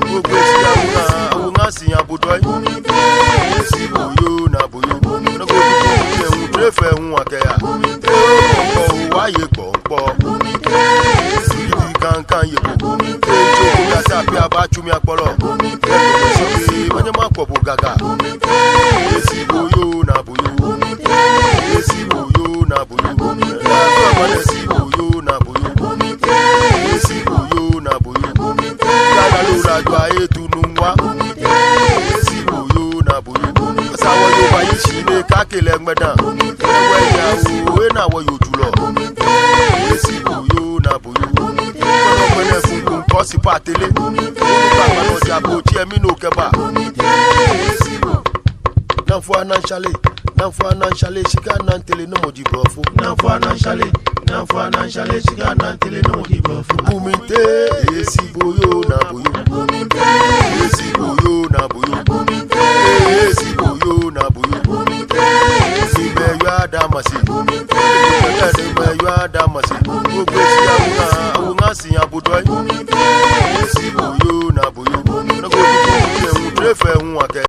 Ogesi ya una si ya budoi. Esi boyo na boyo. No go do un trefe un akeya. O wa ye gbonpo. Esi kan ye bo. Ejo ya sabi abachumi apolo. Manya makobo gaga. Esi boyo na boyo. Esi boyo na boyo. Esi boyo na boyo. Esi boyo na boyo. Kala lura jwa etununwa. Esi boyo na boyo. Sawo yo ba yishine kakele ngmedan. Ewe ya o na wo yo julo. Esi boyo na boyo. Kono mene fun ko si patele. Olu ba ma no jabo ti emi no keba. Esi bo. Nanfanancially, she got non tele no moji brofo. Nanfanancially, she got non tele no moji brofo. Buminte, esi boyo na boyo. Esi boyo na boyo. Esi boyo na boyo. Me ya damasi. Me ya damasi. Ogesi ya una si ya budoi. Esi boyo na boyo. No go do trefe un ake.